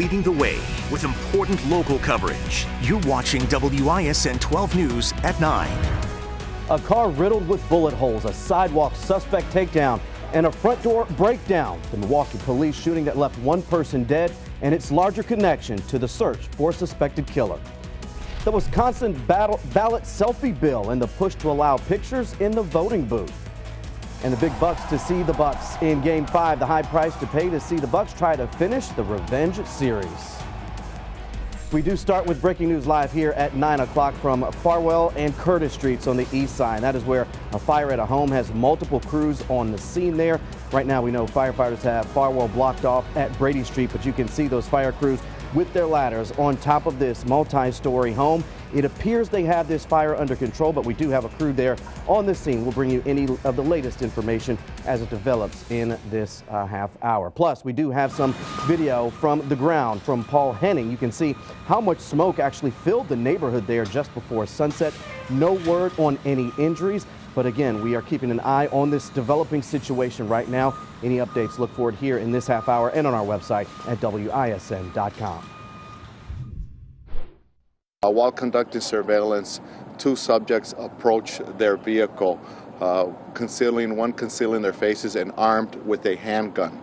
leading the way with important local coverage. You're watching WISN 12 News at 9. A car riddled with bullet holes, a sidewalk suspect takedown, and a front door breakdown. The Milwaukee police shooting that left one person dead and its larger connection to the search for a suspected killer. The Wisconsin ballot selfie bill and the push to allow pictures in the voting booth. And the big bucks to see the Bucks in Game 5. The high price to pay to see the Bucks try to finish the revenge series. We do start with breaking news live here at 9 o'clock from Farwell and Curtis Streets on the east side. That is where a fire at a home has multiple crews on the scene there. Right now we know firefighters have Farwell blocked off at Brady Street, but you can see those fire crews with their ladders on top of this multi-story home. It appears they have this fire under control, but we do have a crew there on the scene. We'll bring you any of the latest information as it develops in this half hour. Plus, we do have some video from the ground from Paul Henning. You can see how much smoke actually filled the neighborhood there just before sunset. No word on any injuries, but again, we are keeping an eye on this developing situation right now. Any updates, look for it here in this half hour and on our website at WISN.com. While conducting surveillance, two subjects approached their vehicle, one concealing their faces and armed with a handgun.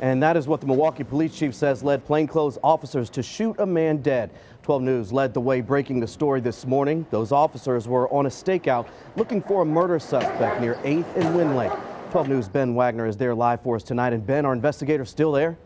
And that is what the Milwaukee police chief says led plainclothes officers to shoot a man dead. 12 News led the way breaking the story this morning. Those officers were on a stakeout looking for a murder suspect near 8th and Wind Lake. 12 News' Ben Wagner is there live for us tonight. And Ben, are investigators still there?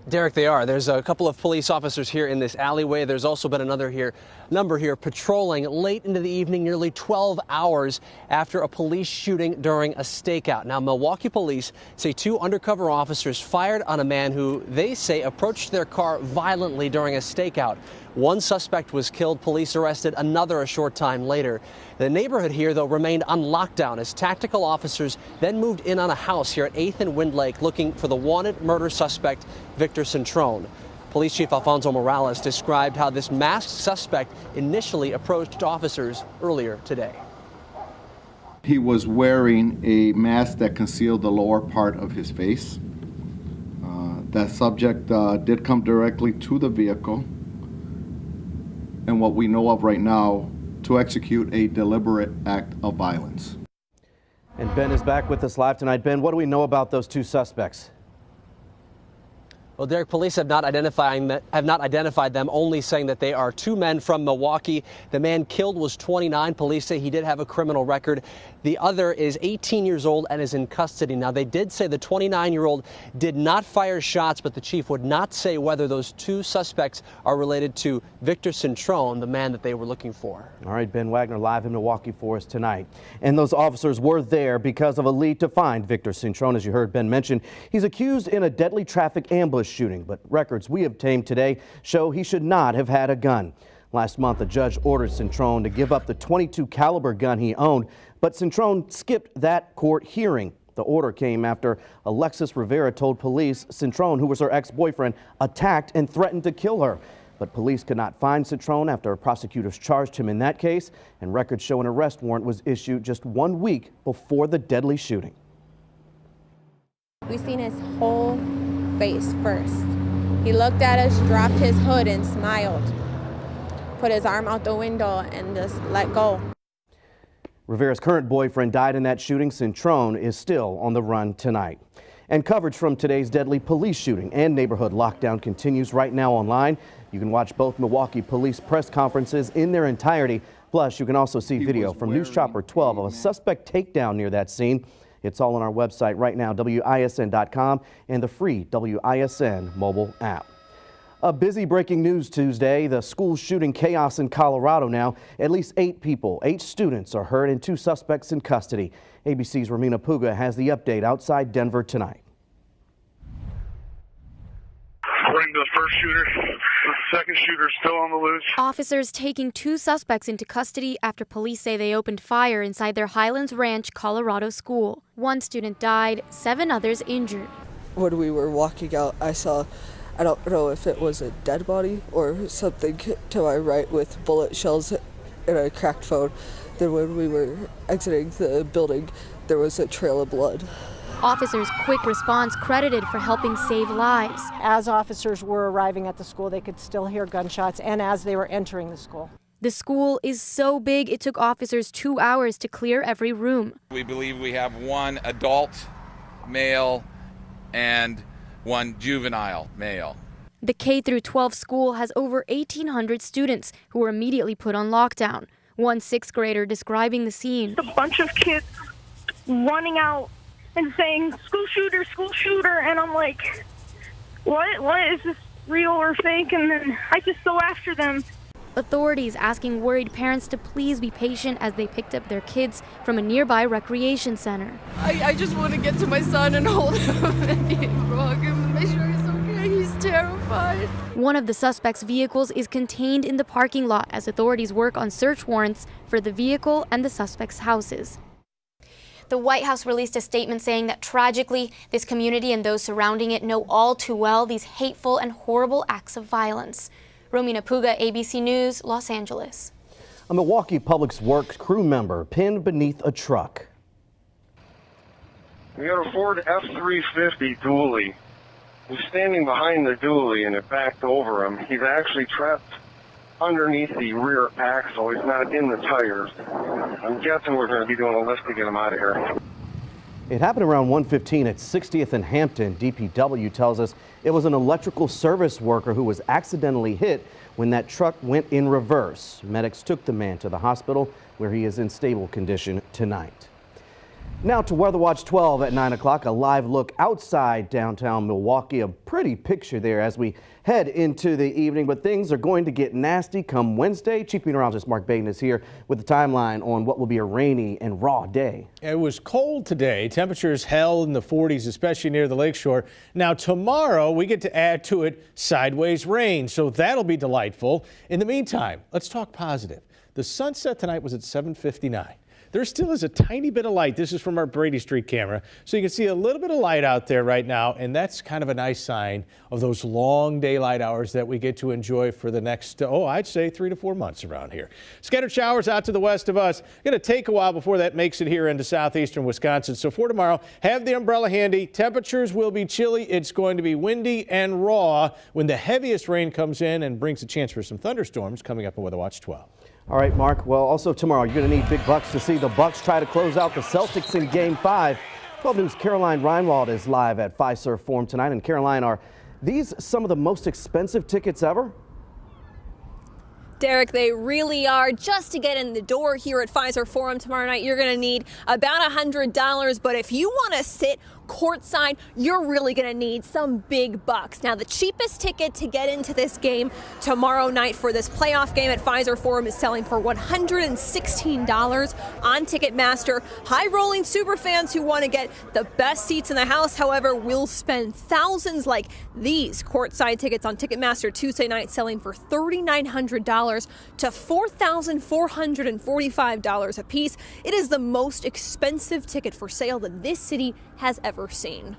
Derek, they are. There's a couple of police officers here in this alleyway. There's also been another number here patrolling late into the evening, nearly 12 hours after a police shooting during a stakeout. Now, Milwaukee police say two undercover officers fired on a man who they say approached their car violently during a stakeout. One suspect was killed. Police arrested another a short time later. The neighborhood here, though, remained on lockdown as tactical officers then moved in on a house here at 8th and Wind Lake looking for the wanted murder suspect, Victor Centrone. Police Chief Alfonso Morales described how this masked suspect initially approached officers earlier today. He was wearing a mask that concealed the lower part of his face. That subject did come directly to the vehicle, and what we know of right now, to execute a deliberate act of violence. And Ben is back with us live tonight. Ben, what do we know about those two suspects? Well, Derek, police have not identified them, only saying that they are two men from Milwaukee. The man killed was 29. Police say he did have a criminal record. The other is 18 years old and is in custody. Now, they did say the 29-year-old did not fire shots, but the chief would not say whether those two suspects are related to Victor Centrone, the man that they were looking for. All right, Ben Wagner live in Milwaukee for us tonight. And those officers were there because of a lead to find Victor Centrone, as you heard Ben mention. He's accused in a deadly traffic ambush shooting, but records we obtained today show he should not have had a gun. Last month, a judge ordered Centrone to give up the .22 caliber gun he owned, but Centrone skipped that court hearing. The order came after Alexis Rivera told police Centrone, who was her ex-boyfriend, attacked and threatened to kill her. But police could not find Centrone after prosecutors charged him in that case, and records show an arrest warrant was issued just 1 week before the deadly shooting. We seen his whole face first. He looked at us, dropped his hood and smiled, put his arm out the window and just let go. Rivera's current boyfriend died in that shooting. Centrone is still on the run tonight. And coverage from today's deadly police shooting and neighborhood lockdown continues right now online. You can watch both Milwaukee police press conferences in their entirety. Plus, you can also see video from News Chopper 12 of a suspect takedown near that scene. It's all on our website right now, WISN.com, and the free WISN mobile app. A busy breaking news Tuesday, the school shooting chaos in Colorado now. At least 8 students are hurt and 2 suspects in custody. ABC's Ramina Puga has the update outside Denver tonight. According to the first shooter, the second shooter is still on the loose. Officers taking 2 suspects into custody after police say they opened fire inside their Highlands Ranch, Colorado school. 1 student died, 7 others injured. When we were walking out, I saw, I don't know if it was a dead body or something to my right with bullet shells and a cracked phone. Then when we were exiting the building, there was a trail of blood. Officers' quick response credited for helping save lives. As officers were arriving at the school, they could still hear gunshots, and as they were entering the school. The school is so big it took officers 2 hours to clear every room. We believe we have one adult male and one juvenile male. The K-12 school has over 1,800 students who were immediately put on lockdown. One sixth grader describing the scene. A bunch of kids running out and saying, school shooter, and I'm like, what is this, real or fake? And then I just go after them. Authorities asking worried parents to please be patient as they picked up their kids from a nearby recreation center. I just want to get to my son and hold him and hug him and make sure he's okay. He's terrified. One of the suspect's vehicles is contained in the parking lot as authorities work on search warrants for the vehicle and the suspect's houses. The White House released a statement saying that tragically, this community and those surrounding it know all too well these hateful and horrible acts of violence. Romina Puga, ABC News, Los Angeles. A Milwaukee Public Works crew member pinned beneath a truck. We got a Ford F-350 dually. He's standing behind the dually and it backed over him. He's actually trapped underneath the rear axle. He's not in the tires. I'm guessing we're going to be doing a lift to get him out of here. It happened around 1:15 at 60th and Hampton. DPW tells us it was an electrical service worker who was accidentally hit when that truck went in reverse. Medics took the man to the hospital where he is in stable condition tonight. Now to Weather Watch 12 at 9 o'clock, a live look outside downtown Milwaukee. A pretty picture there as we head into the evening, but things are going to get nasty come Wednesday. Chief Meteorologist Mark Baden is here with the timeline on what will be a rainy and raw day. It was cold today. Temperatures held in the 40s, especially near the lakeshore. Now tomorrow we get to add to it sideways rain, so that'll be delightful. In the meantime, let's talk positive. The sunset tonight was at 7:59. There still is a tiny bit of light. This is from our Brady Street camera. So you can see a little bit of light out there right now, and that's kind of a nice sign of those long daylight hours that we get to enjoy for the next, I'd say 3 to 4 months around here. Scattered showers out to the west of us. Going to take a while before that makes it here into southeastern Wisconsin. So for tomorrow, have the umbrella handy. Temperatures will be chilly. It's going to be windy and raw when the heaviest rain comes in and brings a chance for some thunderstorms coming up on Weather Watch 12. All right, Mark. Well, also tomorrow, you're going to need big bucks to see the Bucks try to close out the Celtics in Game 5. 12 News' Caroline Reinwald is live at Fiserv Forum tonight. And Caroline, are these some of the most expensive tickets ever? Derek, they really are. Just to get in the door here at Fiserv Forum tomorrow night, you're going to need about $100. But if you want to sit courtside, you're really going to need some big bucks. Now, the cheapest ticket to get into this game tomorrow night for this playoff game at Fiserv Forum is selling for $116 on Ticketmaster. High-rolling superfans who want to get the best seats in the house, however, will spend thousands like these courtside tickets on Ticketmaster Tuesday night, selling for $3,900 to $4,445 a piece. It is the most expensive ticket for sale that this city has ever seen.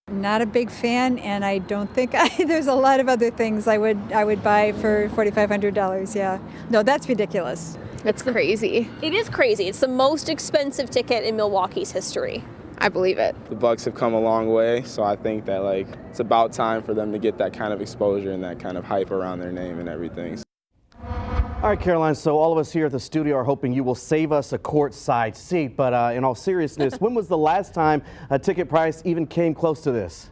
Not a big fan, and I don't think there's a lot of other things I would buy for $4,500. Yeah, no, that's ridiculous. It's crazy. It is crazy. It's the most expensive ticket in Milwaukee's history. I believe it. The Bucks have come a long way, so I think that it's about time for them to get that kind of exposure and that kind of hype around their name and everything. All right, Caroline, so all of us here at the studio are hoping you will save us a courtside seat. But in all seriousness, when was the last time a ticket price even came close to this?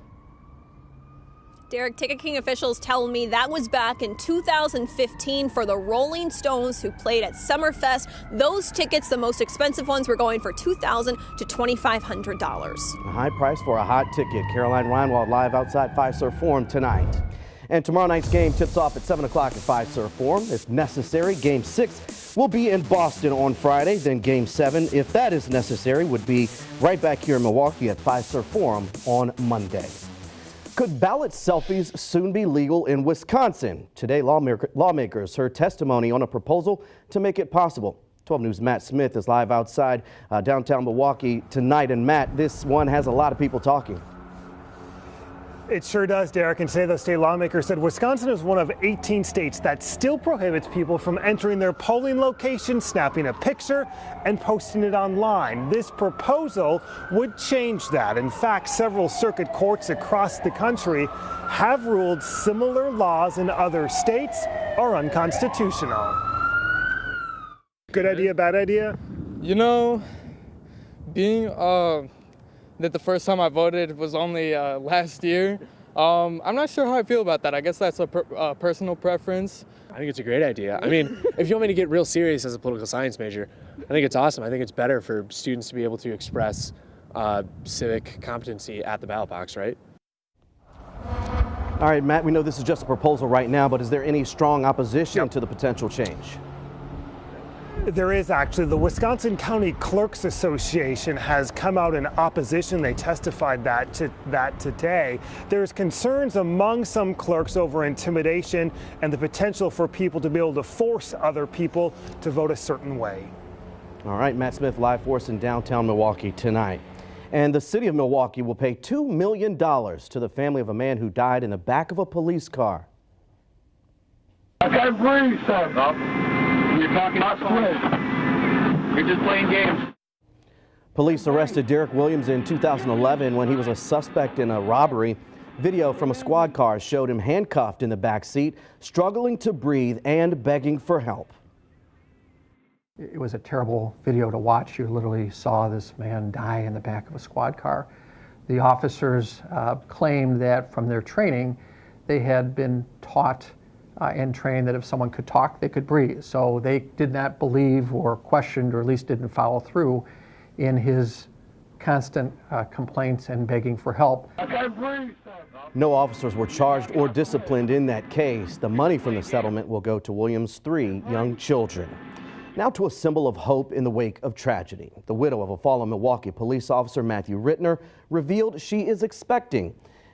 Derek, Ticket King officials tell me that was back in 2015 for the Rolling Stones who played at Summerfest. Those tickets, the most expensive ones, were going for $2,000 to $2,500. A high price for a hot ticket. Caroline Reinwald live outside Fiserv Forum tonight. And tomorrow night's game tips off at 7 o'clock at Fiserv Forum. If necessary, Game 6 will be in Boston on Friday. Then Game 7, if that is necessary, would be right back here in Milwaukee at Fiserv Forum on Monday. Could ballot selfies soon be legal in Wisconsin? Today, lawmakers heard testimony on a proposal to make it possible. 12 News' Matt Smith is live outside downtown Milwaukee tonight. And Matt, this one has a lot of people talking. It sure does, Derek. And today, the state lawmaker said Wisconsin is one of 18 states that still prohibits people from entering their polling location, snapping a picture, and posting it online. This proposal would change that. In fact, several circuit courts across the country have ruled similar laws in other states are unconstitutional. Good idea, bad idea? You know, being that the first time I voted was only last year, I'm not sure how I feel about that. I guess that's a personal preference. I think it's a great idea. I mean, if you want me to get real serious as a political science major, I think it's awesome. I think it's better for students to be able to express civic competency at the ballot box, right? All right, Matt, we know this is just a proposal right now, but is there any strong opposition to the potential change? There is actually. The Wisconsin County Clerks Association has come out in opposition. They testified that today. There's concerns among some clerks over intimidation and the potential for people to be able to force other people to vote a certain way. All right, Matt Smith live for us in downtown Milwaukee tonight. And the city of Milwaukee will pay $2 million to the family of a man who died in the back of a police car. I can't breathe, son. You're talking about You're just playing games. Police arrested Derek Williams in 2011 when he was a suspect in a robbery. Video from a squad car showed him handcuffed in the back seat, struggling to breathe and begging for help. It was a terrible video to watch. You literally saw this man die in the back of a squad car. The officers claimed that from their training, they had been taught and trained that if someone could talk, they could breathe. So they did not believe or questioned, or at least didn't follow through in his constant complaints and begging for help. I can't breathe. No officers were charged or disciplined in that case. The money from the settlement will go to Williams' 3 young children. Now to a symbol of hope in the wake of tragedy. The widow of a fallen Milwaukee police officer, Matthew Rittner, revealed she is expecting.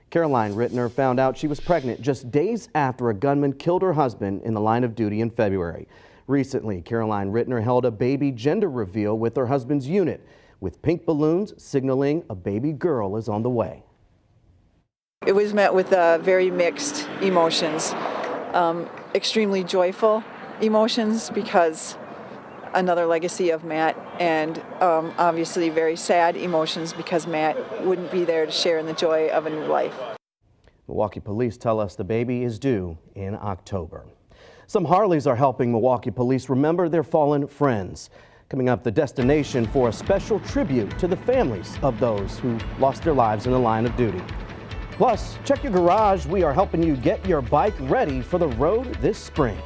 Caroline Rittner found out she was pregnant just days after a gunman killed her husband in the line of duty in February. Recently, Caroline Rittner held a baby gender reveal with her husband's unit, with pink balloons signaling a baby girl is on the way. It was met with very mixed emotions, extremely joyful emotions because another legacy of Matt, and obviously very sad emotions because Matt wouldn't be there to share in the joy of a new life. Milwaukee police tell us the baby is due in October. Some Harleys are helping Milwaukee police remember their fallen friends. Coming up, the destination for a special tribute to the families of those who lost their lives in the line of duty. Plus, check your garage. We are helping you get your bike ready for the road this spring.